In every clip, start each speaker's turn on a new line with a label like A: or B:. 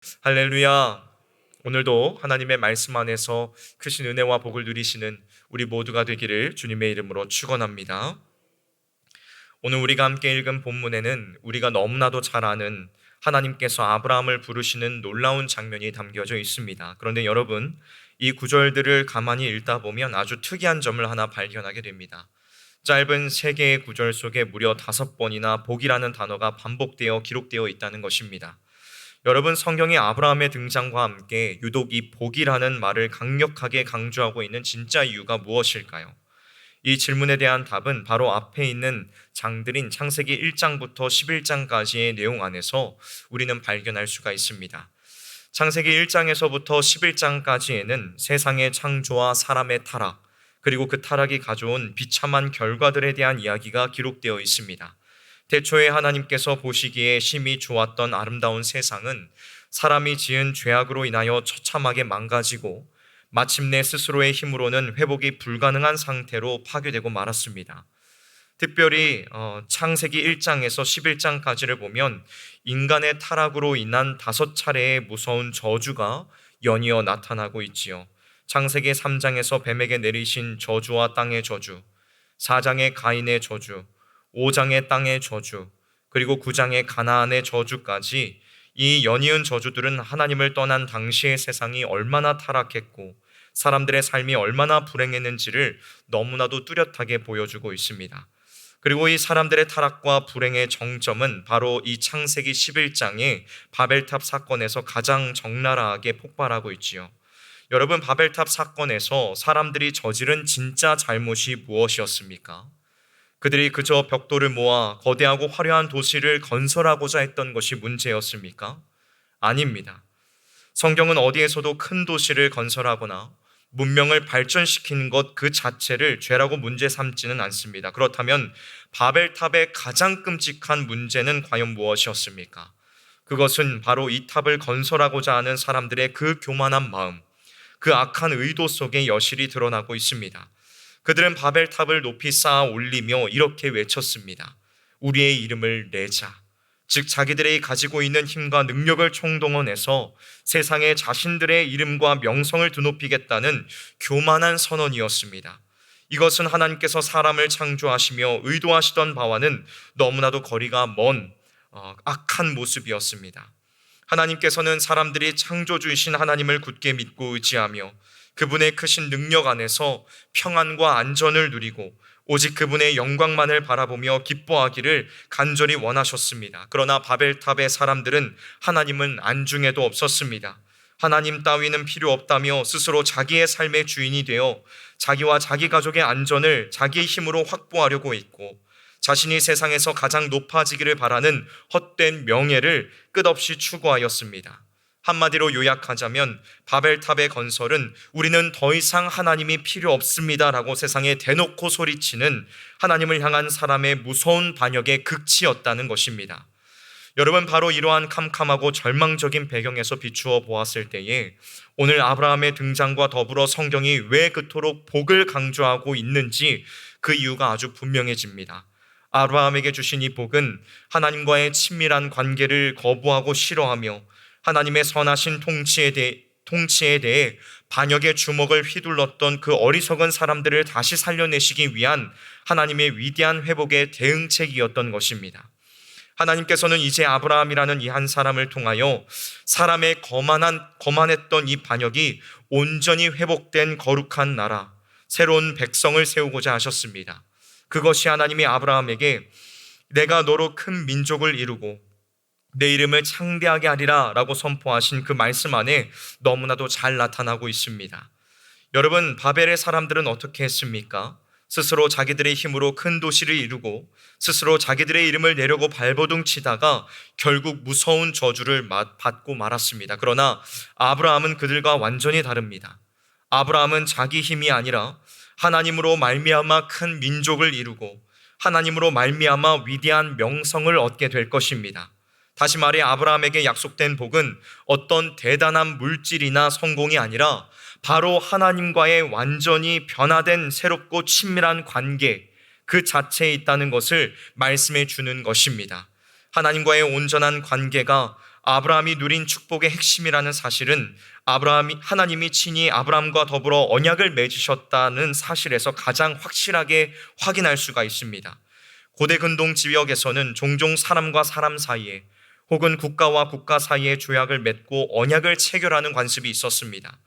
A: 할렐루야. 오늘도 하나님의 말씀 안에서 크신 은혜와 복을 누리시는 우리 모두가 되기를 주님의 이름으로 축원합니다. 오늘 우리가 함께 읽은 본문에는 우리가 너무나도 잘 아는 하나님께서 아브라함을 부르시는 놀라운 장면이 담겨져 있습니다. 그런데 여러분, 이 구절들을 가만히 읽다 보면 아주 특이한 점을 하나 발견하게 됩니다. 짧은 세 개의 구절 속에 무려 5번이나 복이라는 단어가 반복되어 기록되어 있다는 것입니다. 여러분, 성경이 아브라함의 등장과 함께 유독 이 복이라는 말을 강력하게 강조하고 있는 진짜 이유가 무엇일까요? 이 질문에 대한 답은 바로 앞에 있는 장들인 창세기 1장부터 11장까지의 내용 안에서 우리는 발견할 수가 있습니다. 창세기 1장에서부터 11장까지에는 세상의 창조와 사람의 타락, 그리고 그 타락이 가져온 비참한 결과들에 대한 이야기가 기록되어 있습니다. 태초에 하나님께서 보시기에 심히 좋았던 아름다운 세상은 사람이 지은 죄악으로 인하여 처참하게 망가지고 마침내 스스로의 힘으로는 회복이 불가능한 상태로 파괴되고 말았습니다. 특별히 창세기 1장에서 11장까지를 보면 인간의 타락으로 인한 5차례의 무서운 저주가 연이어 나타나고 있지요. 창세기 3장에서 뱀에게 내리신 저주와 땅의 저주, 4장의 가인의 저주, 5장의 땅의 저주, 그리고 9장의 가나안의 저주까지 이 연이은 저주들은 하나님을 떠난 당시의 세상이 얼마나 타락했고 사람들의 삶이 얼마나 불행했는지를 너무나도 뚜렷하게 보여주고 있습니다. 그리고 이 사람들의 타락과 불행의 정점은 바로 이 창세기 11장의 바벨탑 사건에서 가장 적나라하게 폭발하고 있지요. 여러분, 바벨탑 사건에서 사람들이 저지른 진짜 잘못이 무엇이었습니까? 그들이 그저 벽돌을 모아 거대하고 화려한 도시를 건설하고자 했던 것이 문제였습니까? 아닙니다. 성경은 어디에서도 큰 도시를 건설하거나 문명을 발전시키는 것 그 자체를 죄라고 문제 삼지는 않습니다. 그렇다면 바벨탑의 가장 끔찍한 문제는 과연 무엇이었습니까? 그것은 바로 이 탑을 건설하고자 하는 사람들의 그 교만한 마음, 그 악한 의도 속에 여실히 드러나고 있습니다. 그들은 바벨탑을 높이 쌓아 올리며 이렇게 외쳤습니다. 우리의 이름을 내자. 즉 자기들이 가지고 있는 힘과 능력을 총동원해서 세상에 자신들의 이름과 명성을 드높이겠다는 교만한 선언이었습니다. 이것은 하나님께서 사람을 창조하시며 의도하시던 바와는 너무나도 거리가 먼 악한 모습이었습니다. 하나님께서는 사람들이 창조주이신 하나님을 굳게 믿고 의지하며 그분의 크신 능력 안에서 평안과 안전을 누리고 오직 그분의 영광만을 바라보며 기뻐하기를 간절히 원하셨습니다. 그러나 바벨탑의 사람들은 하나님은 안중에도 없었습니다. 하나님 따위는 필요 없다며 스스로 자기의 삶의 주인이 되어 자기와 자기 가족의 안전을 자기의 힘으로 확보하려고 했고 자신이 세상에서 가장 높아지기를 바라는 헛된 명예를 끝없이 추구하였습니다. 한마디로 요약하자면 바벨탑의 건설은 우리는 더 이상 하나님이 필요 없습니다라고 세상에 대놓고 소리치는 하나님을 향한 사람의 무서운 반역의 극치였다는 것입니다. 여러분, 바로 이러한 캄캄하고 절망적인 배경에서 비추어 보았을 때에 오늘 아브라함의 등장과 더불어 성경이 왜 그토록 복을 강조하고 있는지 그 이유가 아주 분명해집니다. 아브라함에게 주신 이 복은 하나님과의 친밀한 관계를 거부하고 싫어하며 하나님의 선하신 통치에 대해 반역의 주먹을 휘둘렀던 그 어리석은 사람들을 다시 살려내시기 위한 하나님의 위대한 회복의 대응책이었던 것입니다. 하나님께서는 이제 아브라함이라는 이 한 사람을 통하여 사람의 거만했던 이 반역이 온전히 회복된 거룩한 나라, 새로운 백성을 세우고자 하셨습니다. 그것이 하나님이 아브라함에게 내가 너로 큰 민족을 이루고 내 이름을 창대하게 하리라 라고 선포하신 그 말씀 안에 너무나도 잘 나타나고 있습니다. 여러분, 바벨의 사람들은 어떻게 했습니까? 스스로 자기들의 힘으로 큰 도시를 이루고 스스로 자기들의 이름을 내려고 발버둥 치다가 결국 무서운 저주를 받고 말았습니다. 그러나 아브라함은 그들과 완전히 다릅니다. 아브라함은 자기 힘이 아니라 하나님으로 말미암아 큰 민족을 이루고 하나님으로 말미암아 위대한 명성을 얻게 될 것입니다. 다시 말해 아브라함에게 약속된 복은 어떤 대단한 물질이나 성공이 아니라 바로 하나님과의 완전히 변화된 새롭고 친밀한 관계 그 자체에 있다는 것을 말씀해 주는 것입니다. 하나님과의 온전한 관계가 아브라함이 누린 축복의 핵심이라는 사실은 하나님이 친히 아브라함과 더불어 언약을 맺으셨다는 사실에서 가장 확실하게 확인할 수가 있습니다. 고대 근동 지역에서는 종종 사람과 사람 사이에 혹은 국가와 국가 사이에 조약을 맺고 언약을 체결하는 관습이 있었습니다.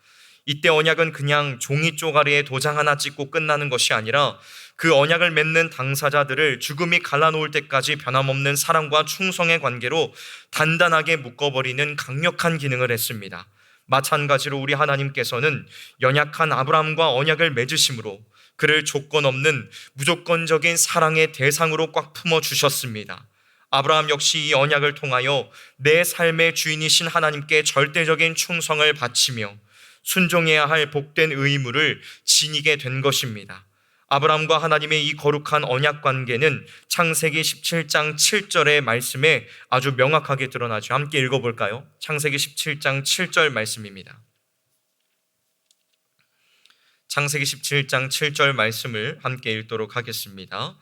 A: 이때 언약은 그냥 종이 쪼가리에 도장 하나 찍고 끝나는 것이 아니라 그 언약을 맺는 당사자들을 죽음이 갈라놓을 때까지 변함없는 사랑과 충성의 관계로 단단하게 묶어버리는 강력한 기능을 했습니다. 마찬가지로 우리 하나님께서는 연약한 아브라함과 언약을 맺으심으로 그를 조건 없는 무조건적인 사랑의 대상으로 꽉 품어 주셨습니다. 아브라함 역시 이 언약을 통하여 내 삶의 주인이신 하나님께 절대적인 충성을 바치며 순종해야 할 복된 의무를 지니게 된 것입니다. 아브라함과 하나님의 이 거룩한 언약 관계는 창세기 17장 7절의 말씀에 아주 명확하게 드러나죠. 함께 읽어볼까요? 창세기 17장 7절 말씀입니다. 창세기 17장 7절 말씀을 함께 읽도록 하겠습니다.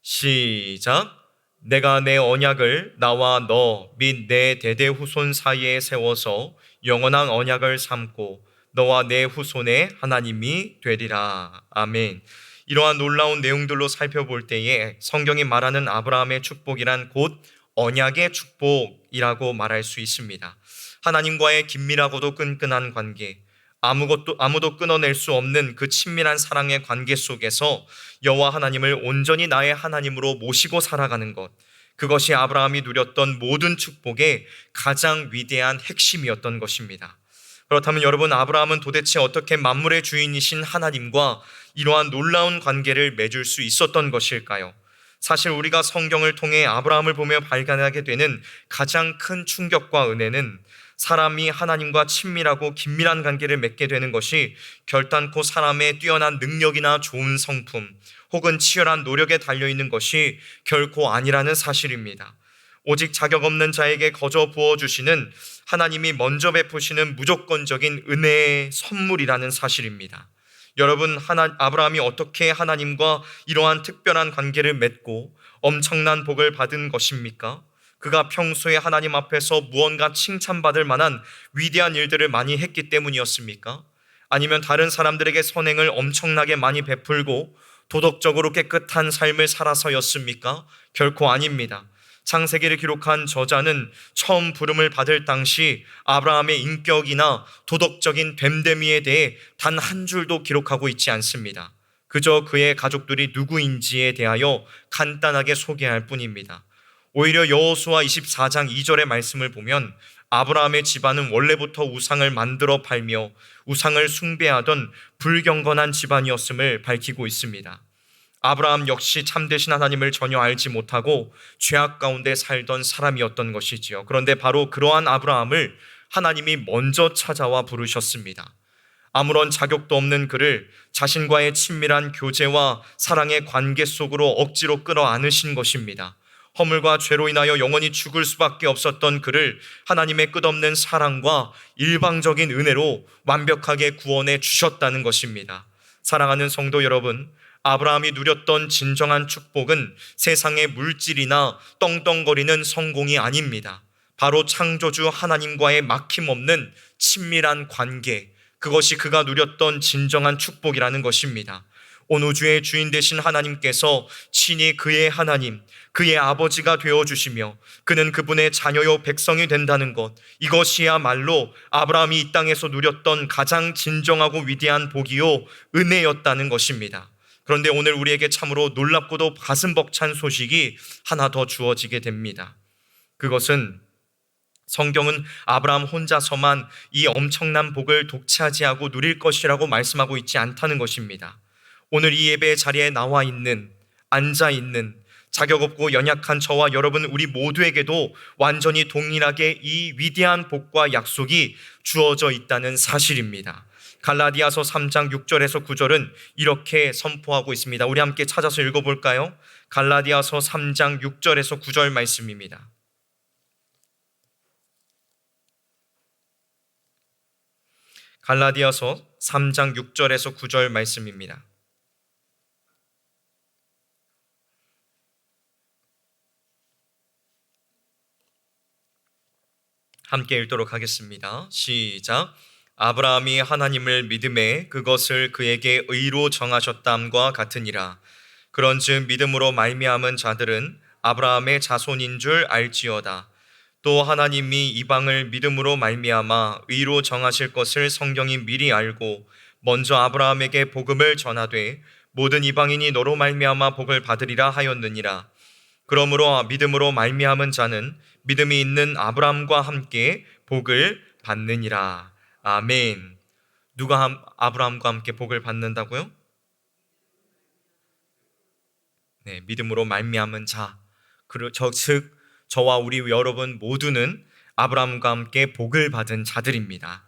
A: 시작. 내가 내 언약을 나와 너 및 내 대대 후손 사이에 세워서 영원한 언약을 삼고 너와 내 후손의 하나님이 되리라. 아멘. 이러한 놀라운 내용들로 살펴볼 때에 성경이 말하는 아브라함의 축복이란 곧 언약의 축복이라고 말할 수 있습니다. 하나님과의 긴밀하고도 끈끈한 관계, 아무도 끊어낼 수 없는 그 친밀한 사랑의 관계 속에서 여호와 하나님을 온전히 나의 하나님으로 모시고 살아가는 것, 그것이 아브라함이 누렸던 모든 축복의 가장 위대한 핵심이었던 것입니다. 그렇다면 여러분, 아브라함은 도대체 어떻게 만물의 주인이신 하나님과 이러한 놀라운 관계를 맺을 수 있었던 것일까요? 사실 우리가 성경을 통해 아브라함을 보며 발견하게 되는 가장 큰 충격과 은혜는 사람이 하나님과 친밀하고 긴밀한 관계를 맺게 되는 것이 결단코 사람의 뛰어난 능력이나 좋은 성품 혹은 치열한 노력에 달려있는 것이 결코 아니라는 사실입니다. 오직 자격 없는 자에게 거저 부어주시는 하나님이 먼저 베푸시는 무조건적인 은혜의 선물이라는 사실입니다. 여러분, 아브라함이 어떻게 하나님과 이러한 특별한 관계를 맺고 엄청난 복을 받은 것입니까? 그가 평소에 하나님 앞에서 무언가 칭찬받을 만한 위대한 일들을 많이 했기 때문이었습니까? 아니면 다른 사람들에게 선행을 엄청나게 많이 베풀고 도덕적으로 깨끗한 삶을 살아서였습니까? 결코 아닙니다. 창세기를 기록한 저자는 처음 부름을 받을 당시 아브라함의 인격이나 도덕적인 됨됨이에 대해 단 한 줄도 기록하고 있지 않습니다. 그저 그의 가족들이 누구인지에 대하여 간단하게 소개할 뿐입니다. 오히려 여호수아 24장 2절의 말씀을 보면 아브라함의 집안은 원래부터 우상을 만들어 팔며 우상을 숭배하던 불경건한 집안이었음을 밝히고 있습니다. 아브라함 역시 참되신 하나님을 전혀 알지 못하고 죄악 가운데 살던 사람이었던 것이지요. 그런데 바로 그러한 아브라함을 하나님이 먼저 찾아와 부르셨습니다. 아무런 자격도 없는 그를 자신과의 친밀한 교제와 사랑의 관계 속으로 억지로 끌어안으신 것입니다. 허물과 죄로 인하여 영원히 죽을 수밖에 없었던 그를 하나님의 끝없는 사랑과 일방적인 은혜로 완벽하게 구원해 주셨다는 것입니다. 사랑하는 성도 여러분, 아브라함이 누렸던 진정한 축복은 세상의 물질이나 떵떵거리는 성공이 아닙니다. 바로 창조주 하나님과의 막힘없는 친밀한 관계, 그것이 그가 누렸던 진정한 축복이라는 것입니다. 온 우주의 주인 되신 하나님께서 친히 그의 하나님, 그의 아버지가 되어주시며 그는 그분의 자녀요 백성이 된다는 것, 이것이야말로 아브라함이 이 땅에서 누렸던 가장 진정하고 위대한 복이요 은혜였다는 것입니다. 그런데 오늘 우리에게 참으로 놀랍고도 가슴 벅찬 소식이 하나 더 주어지게 됩니다. 그것은 성경은 아브라함 혼자서만 이 엄청난 복을 독차지하고 누릴 것이라고 말씀하고 있지 않다는 것입니다. 오늘 이 예배의 자리에 나와 있는, 앉아 있는 자격 없고 연약한 저와 여러분, 우리 모두에게도 완전히 동일하게 이 위대한 복과 약속이 주어져 있다는 사실입니다. 갈라디아서 3장 6절에서 9절은 이렇게 선포하고 있습니다. 우리 함께 찾아서 읽어볼까요? 갈라디아서 3장 6절에서 9절 말씀입니다. 갈라디아서 3장 6절에서 9절 말씀입니다. 함께 읽도록 하겠습니다. 시작. 아브라함이 하나님을 믿음에 그것을 그에게 의로 정하셨담과 같으니라. 그런즉 믿음으로 말미암은 자들은 아브라함의 자손인 줄 알지어다. 또 하나님이 이방을 믿음으로 말미암아 의로 정하실 것을 성경이 미리 알고 먼저 아브라함에게 복음을 전하되 모든 이방인이 너로 말미암아 복을 받으리라 하였느니라. 그러므로 믿음으로 말미암은 자는 믿음이 있는 아브라함과 함께 복을 받느니라. 아멘. 누가 아브라함과 함께 복을 받는다고요? 네, 믿음으로 말미암은 자. 즉 저와 우리 여러분 모두는 아브라함과 함께 복을 받은 자들입니다.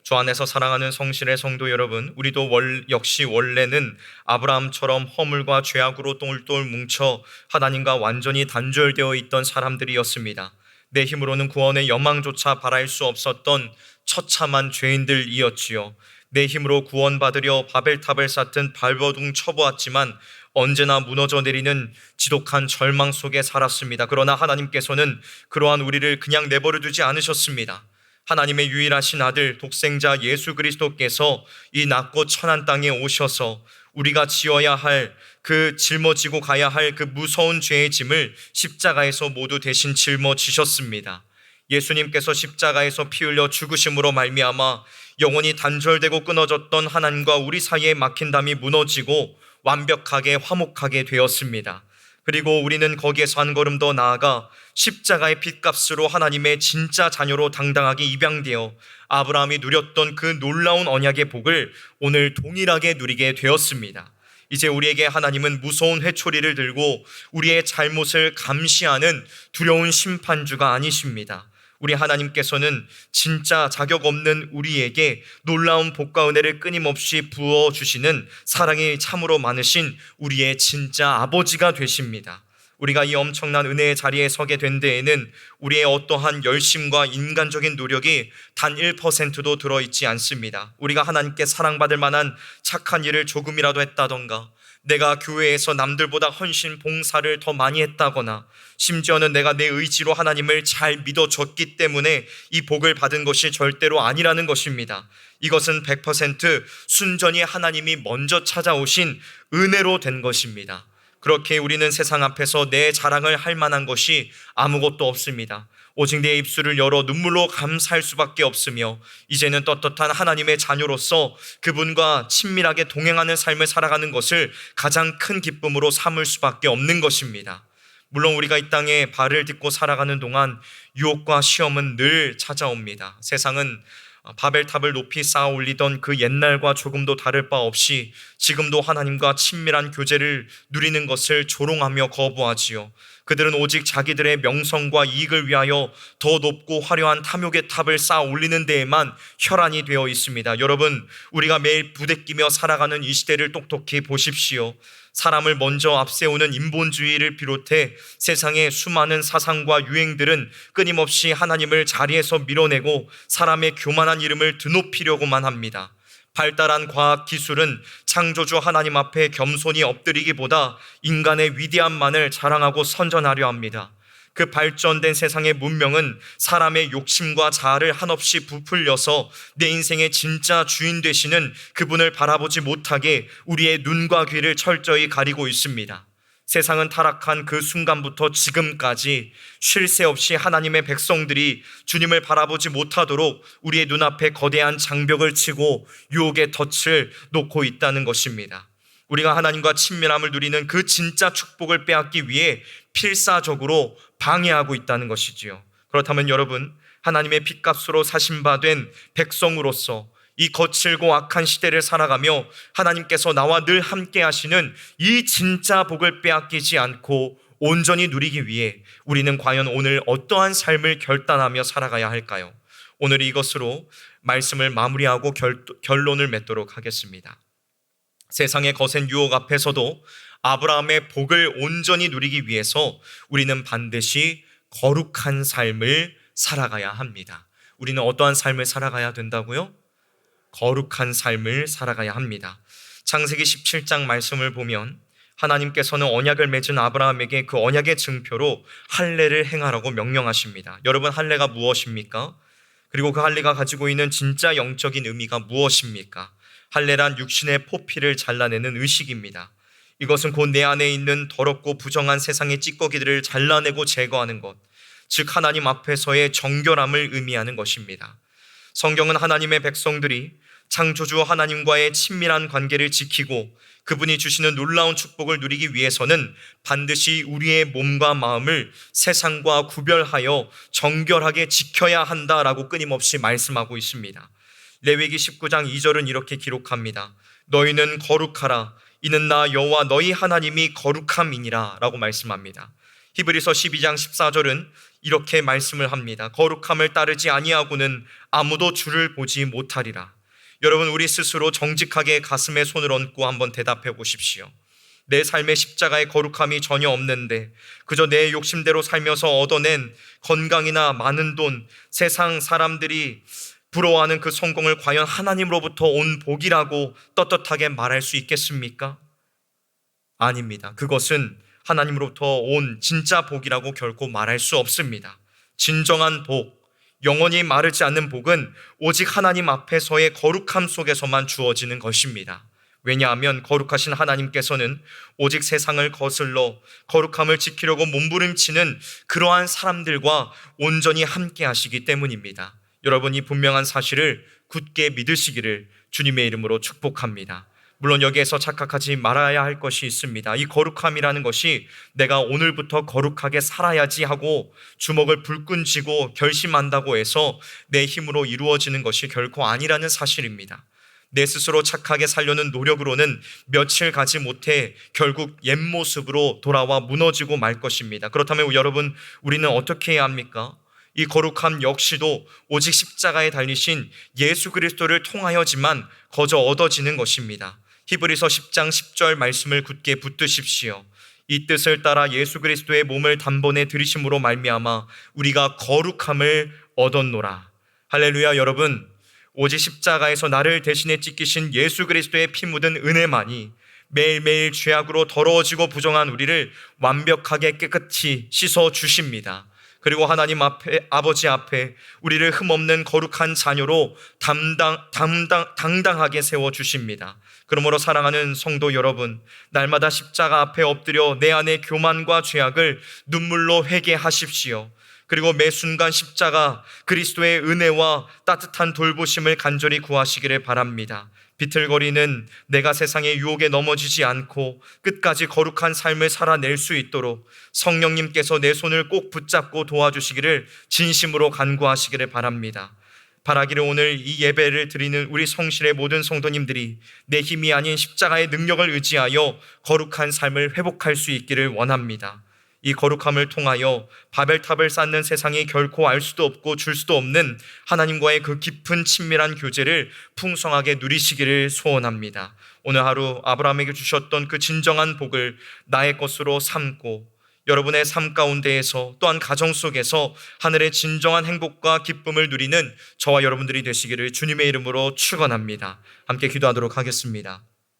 A: 주 안에서 사랑하는 성실의 성도 여러분, 우리도 역시 원래는 아브라함처럼 허물과 죄악으로 똘똘 뭉쳐 하나님과 완전히 단절되어 있던 사람들이었습니다. 내 힘으로는 구원의 여망조차 바랄 수 없었던 처참한 죄인들이었지요. 내 힘으로 구원받으려 바벨탑을 쌓든 발버둥 쳐보았지만 언제나 무너져 내리는 지독한 절망 속에 살았습니다. 그러나 하나님께서는 그러한 우리를 그냥 내버려 두지 않으셨습니다. 하나님의 유일하신 아들 독생자 예수 그리스도께서 이 낮고 천한 땅에 오셔서 우리가 지어야 할 그 짊어지고 가야 할 그 무서운 죄의 짐을 십자가에서 모두 대신 짊어지셨습니다. 예수님께서 십자가에서 피 흘려 죽으심으로 말미암아 영원히 단절되고 끊어졌던 하나님과 우리 사이에 막힌 담이 무너지고 완벽하게 화목하게 되었습니다. 그리고 우리는 거기에서 한 걸음 더 나아가 십자가의 핏값으로 하나님의 진짜 자녀로 당당하게 입양되어 아브라함이 누렸던 그 놀라운 언약의 복을 오늘 동일하게 누리게 되었습니다. 이제 우리에게 하나님은 무서운 회초리를 들고 우리의 잘못을 감시하는 두려운 심판주가 아니십니다. 우리 하나님께서는 진짜 자격 없는 우리에게 놀라운 복과 은혜를 끊임없이 부어주시는 사랑이 참으로 많으신 우리의 진짜 아버지가 되십니다. 우리가 이 엄청난 은혜의 자리에 서게 된 데에는 우리의 어떠한 열심과 인간적인 노력이 단 1%도 들어있지 않습니다. 우리가 하나님께 사랑받을 만한 착한 일을 조금이라도 했다던가, 내가 교회에서 남들보다 헌신 봉사를 더 많이 했다거나, 심지어는 내가 내 의지로 하나님을 잘 믿어줬기 때문에 이 복을 받은 것이 절대로 아니라는 것입니다. 이것은 100% 순전히 하나님이 먼저 찾아오신 은혜로 된 것입니다. 그렇게 우리는 세상 앞에서 내 자랑을 할 만한 것이 아무것도 없습니다. 오직 내 입술을 열어 눈물로 감사할 수밖에 없으며, 이제는 떳떳한 하나님의 자녀로서 그분과 친밀하게 동행하는 삶을 살아가는 것을 가장 큰 기쁨으로 삼을 수밖에 없는 것입니다. 물론 우리가 이 땅에 발을 딛고 살아가는 동안 유혹과 시험은 늘 찾아옵니다. 세상은 바벨탑을 높이 쌓아 올리던 그 옛날과 조금도 다를 바 없이 지금도 하나님과 친밀한 교제를 누리는 것을 조롱하며 거부하지요. 그들은 오직 자기들의 명성과 이익을 위하여 더 높고 화려한 탐욕의 탑을 쌓아 올리는 데에만 혈안이 되어 있습니다. 여러분, 우리가 매일 부대끼며 살아가는 이 시대를 똑똑히 보십시오. 사람을 먼저 앞세우는 인본주의를 비롯해 세상의 수많은 사상과 유행들은 끊임없이 하나님을 자리에서 밀어내고 사람의 교만한 이름을 드높이려고만 합니다. 발달한 과학 기술은 창조주 하나님 앞에 겸손히 엎드리기보다 인간의 위대함만을 자랑하고 선전하려 합니다. 그 발전된 세상의 문명은 사람의 욕심과 자아를 한없이 부풀려서 내 인생의 진짜 주인 되시는 그분을 바라보지 못하게 우리의 눈과 귀를 철저히 가리고 있습니다. 세상은 타락한 그 순간부터 지금까지 쉴 새 없이 하나님의 백성들이 주님을 바라보지 못하도록 우리의 눈앞에 거대한 장벽을 치고 유혹의 덫을 놓고 있다는 것입니다. 우리가 하나님과 친밀함을 누리는 그 진짜 축복을 빼앗기 위해 필사적으로 방해하고 있다는 것이지요. 그렇다면 여러분, 하나님의 핏값으로 사신 바 된 백성으로서 이 거칠고 악한 시대를 살아가며 하나님께서 나와 늘 함께 하시는 이 진짜 복을 빼앗기지 않고 온전히 누리기 위해 우리는 과연 오늘 어떠한 삶을 결단하며 살아가야 할까요? 오늘 이것으로 말씀을 마무리하고 결론을 맺도록 하겠습니다. 세상의 거센 유혹 앞에서도 아브라함의 복을 온전히 누리기 위해서 우리는 반드시 거룩한 삶을 살아가야 합니다. 우리는 어떠한 삶을 살아가야 된다고요? 거룩한 삶을 살아가야 합니다. 창세기 17장 말씀을 보면 하나님께서는 언약을 맺은 아브라함에게 그 언약의 증표로 할례를 행하라고 명령하십니다. 여러분, 할례가 무엇입니까? 그리고 그 할례가 가지고 있는 진짜 영적인 의미가 무엇입니까? 할례란 육신의 포피를 잘라내는 의식입니다. 이것은 곧 내 안에 있는 더럽고 부정한 세상의 찌꺼기들을 잘라내고 제거하는 것, 즉 하나님 앞에서의 정결함을 의미하는 것입니다. 성경은 하나님의 백성들이 창조주 하나님과의 친밀한 관계를 지키고 그분이 주시는 놀라운 축복을 누리기 위해서는 반드시 우리의 몸과 마음을 세상과 구별하여 정결하게 지켜야 한다라고 끊임없이 말씀하고 있습니다. 레위기 19장 2절은 이렇게 기록합니다. 너희는 거룩하라. 이는 나 여호와 너희 하나님이 거룩함이니라 라고 말씀합니다. 히브리서 12장 14절은 이렇게 말씀을 합니다. 거룩함을 따르지 아니하고는 아무도 주를 보지 못하리라. 여러분, 우리 스스로 정직하게 가슴에 손을 얹고 한번 대답해 보십시오. 내 삶의 십자가의 거룩함이 전혀 없는데 그저 내 욕심대로 살면서 얻어낸 건강이나 많은 돈, 세상 사람들이 부러워하는 그 성공을 과연 하나님으로부터 온 복이라고 떳떳하게 말할 수 있겠습니까? 아닙니다. 그것은 하나님으로부터 온 진짜 복이라고 결코 말할 수 없습니다. 진정한 복, 영원히 마르지 않는 복은 오직 하나님 앞에서의 거룩함 속에서만 주어지는 것입니다. 왜냐하면 거룩하신 하나님께서는 오직 세상을 거슬러 거룩함을 지키려고 몸부림치는 그러한 사람들과 온전히 함께 하시기 때문입니다. 여러분, 이 분명한 사실을 굳게 믿으시기를 주님의 이름으로 축복합니다. 물론 여기에서 착각하지 말아야 할 것이 있습니다. 이 거룩함이라는 것이 내가 오늘부터 거룩하게 살아야지 하고 주먹을 불끈 쥐고 결심한다고 해서 내 힘으로 이루어지는 것이 결코 아니라는 사실입니다. 내 스스로 착하게 살려는 노력으로는 며칠 가지 못해 결국 옛 모습으로 돌아와 무너지고 말 것입니다. 그렇다면 여러분, 우리는 어떻게 해야 합니까? 이 거룩함 역시도 오직 십자가에 달리신 예수 그리스도를 통하여지만 거저 얻어지는 것입니다. 히브리서 10장 10절 말씀을 굳게 붙드십시오. 이 뜻을 따라 예수 그리스도의 몸을 단번에 들이심으로 말미암아 우리가 거룩함을 얻었노라. 할렐루야. 여러분, 오직 십자가에서 나를 대신에 찢기신 예수 그리스도의 피 묻은 은혜만이 매일매일 죄악으로 더러워지고 부정한 우리를 완벽하게 깨끗이 씻어 주십니다. 그리고 하나님 앞에, 아버지 앞에 우리를 흠없는 거룩한 자녀로 당당하게 세워주십니다. 그러므로 사랑하는 성도 여러분, 날마다 십자가 앞에 엎드려 내 안의 교만과 죄악을 눈물로 회개하십시오. 그리고 매 순간 십자가 그리스도의 은혜와 따뜻한 돌보심을 간절히 구하시기를 바랍니다. 비틀거리는 내가 세상의 유혹에 넘어지지 않고 끝까지 거룩한 삶을 살아낼 수 있도록 성령님께서 내 손을 꼭 붙잡고 도와주시기를 진심으로 간구하시기를 바랍니다. 바라기를 오늘 이 예배를 드리는 우리 성실의 모든 성도님들이 내 힘이 아닌 십자가의 능력을 의지하여 거룩한 삶을 회복할 수 있기를 원합니다. 이 거룩함을 통하여 바벨탑을 쌓는 세상이 결코 알 수도 없고 줄 수도 없는 하나님과의 그 깊은 친밀한 교제를 풍성하게 누리시기를 소원합니다. 오늘 하루 아브라함에게 주셨던 그 진정한 복을 나의 것으로 삼고 여러분의 삶 가운데에서 또한 가정 속에서 하늘의 진정한 행복과 기쁨을 누리는 저와 여러분들이 되시기를 주님의 이름으로 축원합니다. 함께 기도하도록 하겠습니다.